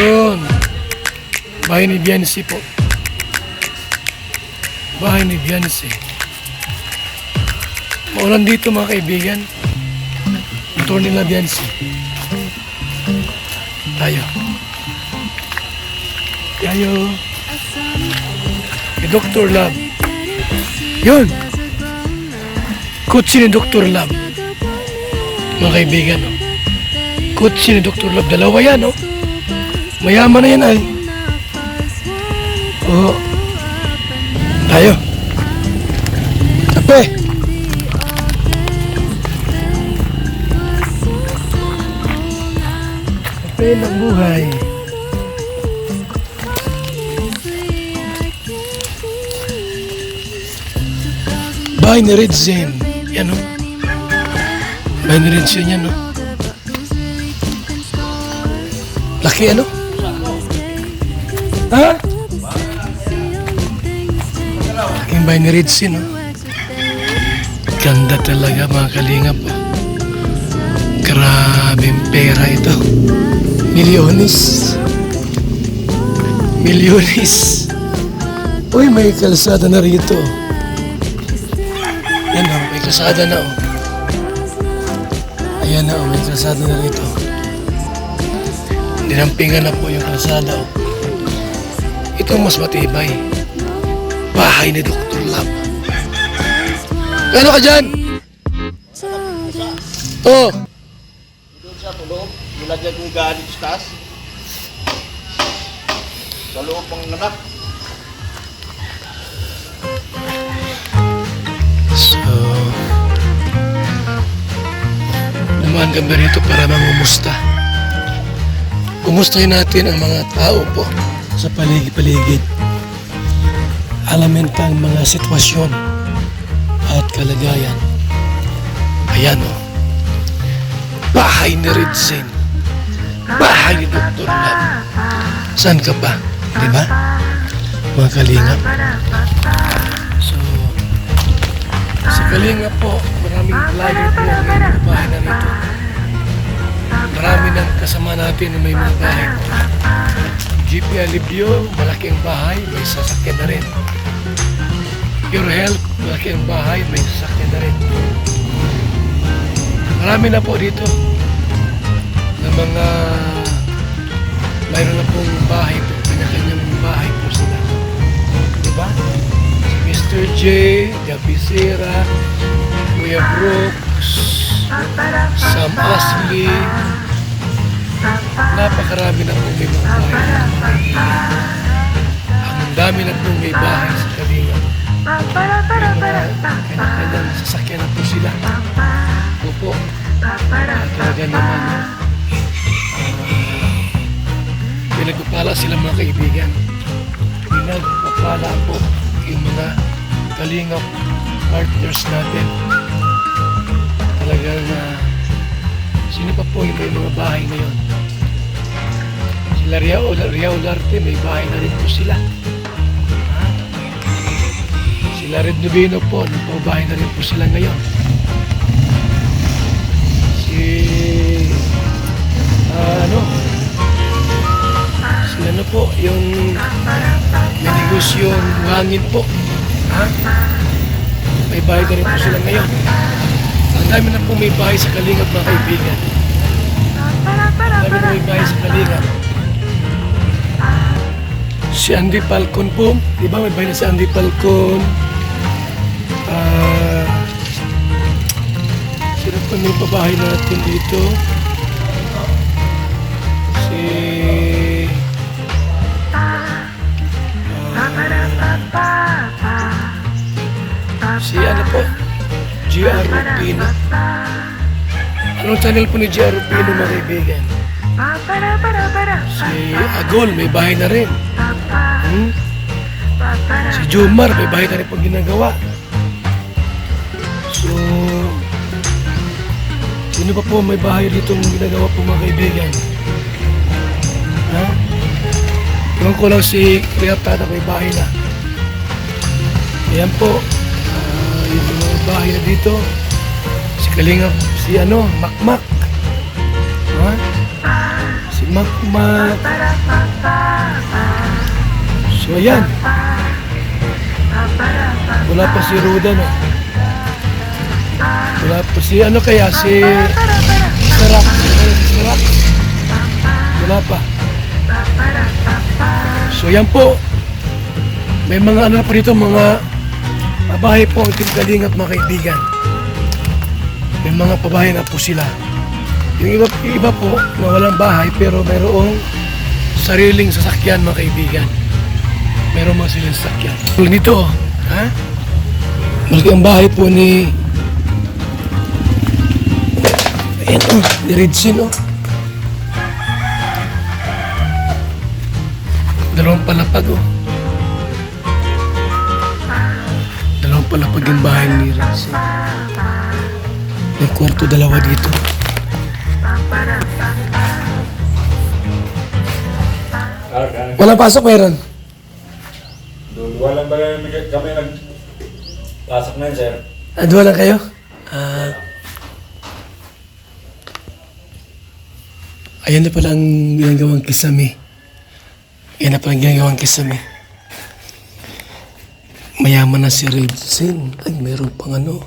Yun. Bahay ni Biancy po. Bahay ni Biancy. Maulan dito mga kaibigan. Motor nila Biancy. Tayo. Tayo. Ni Dr. Love. Yun. Kutsi ni Dr. Love. Mga kaibigan, no? Kutsi ni Dr. Love. Dalawa yan, no? Mayaman na yan, ay. Oo. Tayo. Kape. Kape ng buhay. Bahay ni Red Zen. Yan, no? Bahay ni Red Zen yan, no? Laki, ano? Ha? Laking bahay ni Red Zen, no? Ganda talaga, mga kalingap. Grabing pera ito. Milyones. Milyones. Uy, may kalsada na rito. Yan o, may kalsada na o. Ayan na o, may kalsada na rito. Dinampingan na po yung kalsada o. Ito ang mas matibay. Bahay ni Dr. Love. Gano'n ka dyan? Oo. Doon sa tulog, nilagyan kong galit sa taas. Sa loob pang nanak. So, naman kami rito para mangumusta. Kumustahin natin ang mga tao po sa paligid-paligid. Alamin pang mga sitwasyon at kalagayan. Ayan o. Bahay ni Red Zen. Bahay ni Dr. Love. Saan ka ba? Diba? Mga kalingap. So, sa kalingap po, maraming vlogger po ang mga bahay na rito. Marami ng kasama natin na may mga bahay po. GP Alibio, malaki ang bahay, may sasakyan na rin. Pure Health, malaki ang bahay, may sasakyan na rin. Marami na po dito na mga mayroon na pong bahay po, kanya-kanyang bahay po sila. Diba? Si Mr. J, Gabi Sera, Kuya Brooks, Sam Ashley, napakarami na pong may mga bahay. Ang dami na pong may bahay sa Kalinga. Kanya-kanyang sasakyan na po sila. Opo. Talaga naman, pinagpapala sila mga kaibigan. Pinagpapala po yung mga kalingap partners natin. Talaga na sino pa po yung may mga bahay ngayon? Sila Ria Olarte, may bahay na rin po sila. Sila Red Novino po, may bahay na rin po sila ngayon. Ano po, yung may negosyong hangin po. Ha? May bahay na rin po sila ngayon. Ang dami na po may bahay sa Kalingap mga kaibigan. Ang dami na may bahay sa Kalingap. Si Andy Falcon po, di ba may bahay na si Andy Falcon? Sino pa may pabahay natin dito? Si ano po? G.R. Rupino. Anong channel po ni G.R. Rupino mga kaibigan? Si Agol, may bahay na rin. Si Jomar, may bahay na rin pong ginagawa. So, sino pa po may bahay dito ginagawa po mga kaibigan? Ha? Ewan ko lang si Kuya Tata may bahay na. Ayan po. Yung mga bahay na dito. Si Kalingap, si Makmak. Ha? Si Makmak. So ayan. Wala pa si Ruda, no? Wala pa si ano kaya, si Sarak. Sarak. Wala pa. So yan po. May mga ano pa dito, mga pabahay po ang Team Kalingap, mga kaibigan. May mga pabahay na po sila. Yung iba po na walang bahay pero mayroong sariling sasakyan, mga kaibigan. Mayroong mga sariling sasakyan. Tulad nito, ha? Malaki ang bahay po ni ayan o, ni Redsin o. Dalawang palapag o. Dalawang palapag yung bahay ni Redsin. May kwarto dalawa dito. Walang pasok, mayroon. Walang ba kami nagpasok na yun, sir? Dua lang kayo? Ayan na pala ang ginagawang kisame. Ayan na pala ang ginagawang kisame. Mayaman na si Redsin. Ay, mayroon pang ano.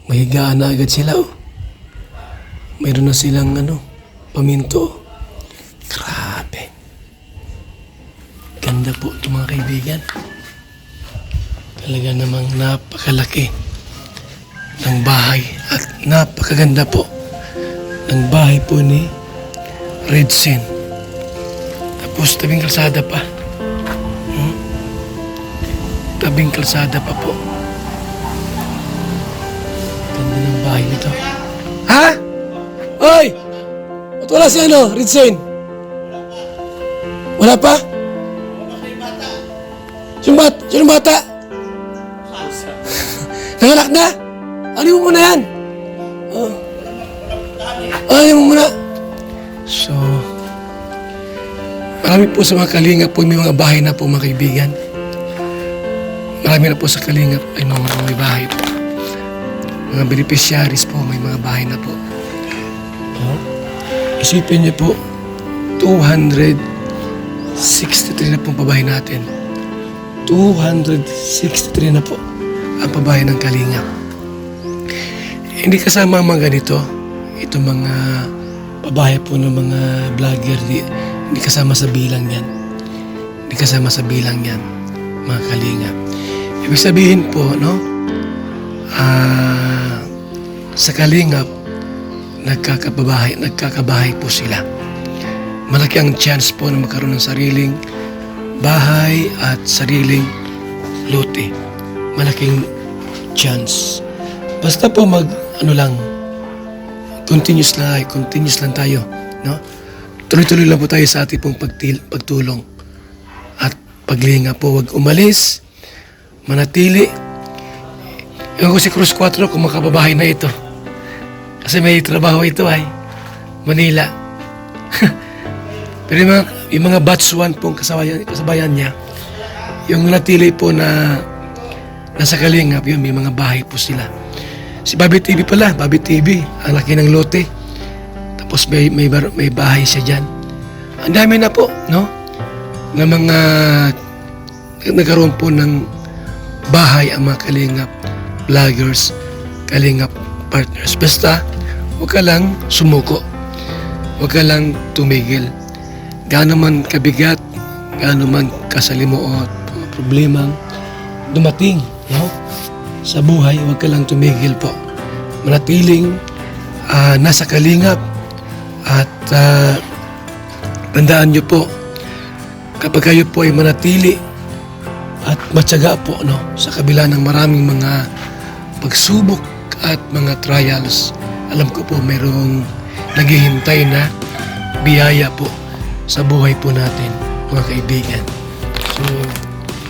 Mahigaan na agad sila, oh. Mayroon na silang ano, paminto. Grabe. Ganda po ito, mga kaibigan. Talaga namang napakalaki ng bahay at napakaganda po ng bahay po ni Redsin. Tapos tabing kalsada pa. Tabing kalsada pa po. Ganda ng bahay nito. Ha? Hoy! Ba't wala si ano, Redsin? Wala pa? Sino bata? Nanganak na? Ano mo muna yan? Oh. Ano mo muna? So, marami po sa mga Kalingap po, may mga bahay na po, mga kaibigan. Marami na po sa Kalingap ay mga may bahay po. Mga beneficiaries po, may mga bahay na po. Isipin niyo po, 263 na pong pabahay natin. 263 na po ang pabahay ng Kalingap. Hindi kasama ang mga ganito. Ito mga pabahay po ng mga vlogger. Hindi kasama sa bilang yan. Hindi kasama sa bilang yan, mga Kalingap. Ibig sabihin po, no? Sa Kalingap, nagkakabahay po sila. Malaki ang chance po na magkaroon ng sariling bahay at sariling lote. Malaking chance. Basta po continuous lang tayo, no? Tuloy-tuloy lang po tayo sa ating pong pagtulong at paglinga po. Huwag umalis, manatili. Ewan ko si Cruz 4 kung makababahay na ito. Kasi may trabaho ito ay Manila. Pero yung mga batch 1 pong kasabayan niya, yung natili po na nasa Kalingap, yun, may mga bahay po sila. Si Bobby TV pala, Bobby TV, ang laki ng lote. Tapos may bahay siya dyan. Ang dami na po, no? Na mga nagkaroon po ng bahay ang mga Kalingap vloggers, Kalingap partners. Basta, huwag ka lang sumuko. Huwag ka lang tumigil. Gaano man kabigat, gaano man kasalimuot, problemang dumating, no? Sa buhay, huwag ka lang tumigil po. Manatiling nasa Kalingap at tandaan nyo po, kapag kayo po ay manatili at matyaga po, no, sa kabila ng maraming mga pagsubok at mga trials, alam ko po mayroong naghihintay na biyaya po sa buhay po natin, mga kaibigan. So,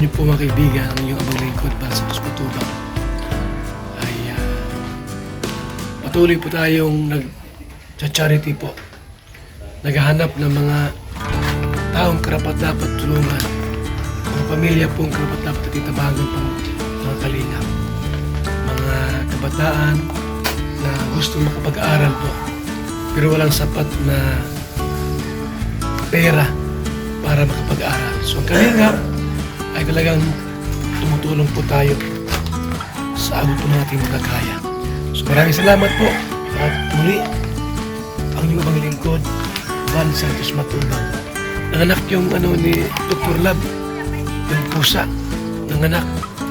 yun po, mga kaibigan, ang inyong abang lingkod para sa Kuskutubang ay patuloy po tayong nag-charity po. Naghahanap ng mga taong karapat-dapat tulungan, mga pamilya pong karapat-dapat titabagan po, mga Kalingap, mga kabataan na gusto makapag-aaral po pero walang sapat na pera para makapag-aral. So ang Kalingap ay talagang tumutulong po tayo sa abot po natin makakaya. So maraming salamat po. At muli, ang inyong mga lingkod, Van Santos Matubang. Nanganak yung ni Dr. Lab, yung pusa. Nanganak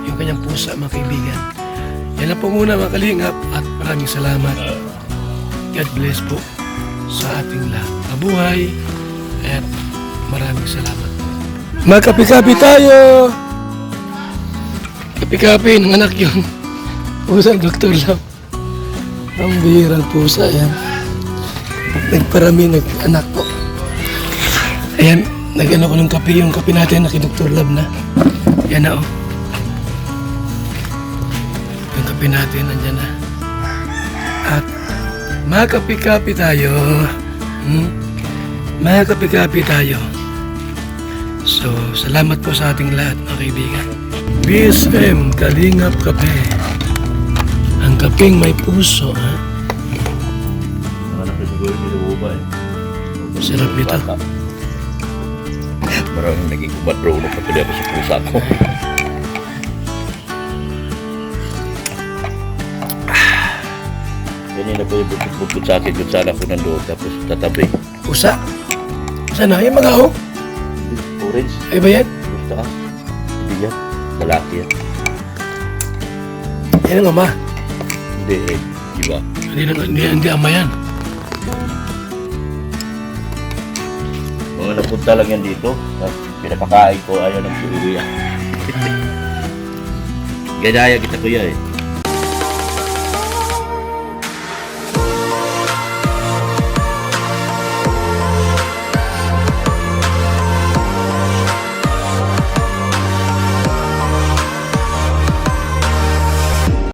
yung kanyang pusa, mga kaibigan. Yan lang po muna mga Kalingap at maraming salamat. God bless po sa ating lahat. Mabuhay at maraming salamat. Magkapi-kapi tayo! Kapi-kapi, nanganak yung pusa ng Dr. Lab. Ang bihirang pusa yan. Nagparami, nag-anak po. Ayan, nag-ano ko ng kape, yung kape natin na kay Dr. Lab na. Yan na, oh. Yung kape natin, nandyan na. At makapi-kapi tayo. Makapi-kapi tayo. So, salamat po sa ating lahat, mga kaibigan. BSM Kalingap Kape. Ang kapeng may puso, ha? Anak ko siguro niluba eh. Sarap nito. Maraming naging kumadro na patuloy ako sa pusa ko. Ganyan na po yung bukod sa akin kung saan ako nandoon tapos tatabi. Pusa? Sana, yung mga, oh. Orange. Ay ba yan? Gusto ka? Hindi yan. Lalaki yan. Yan ang ama. Hindi eh. Diba? Hindi ama yan. Mga napunta lang yan dito. Pinapakain ko ayaw ng suwi yan. Ganaya kita kuya eh.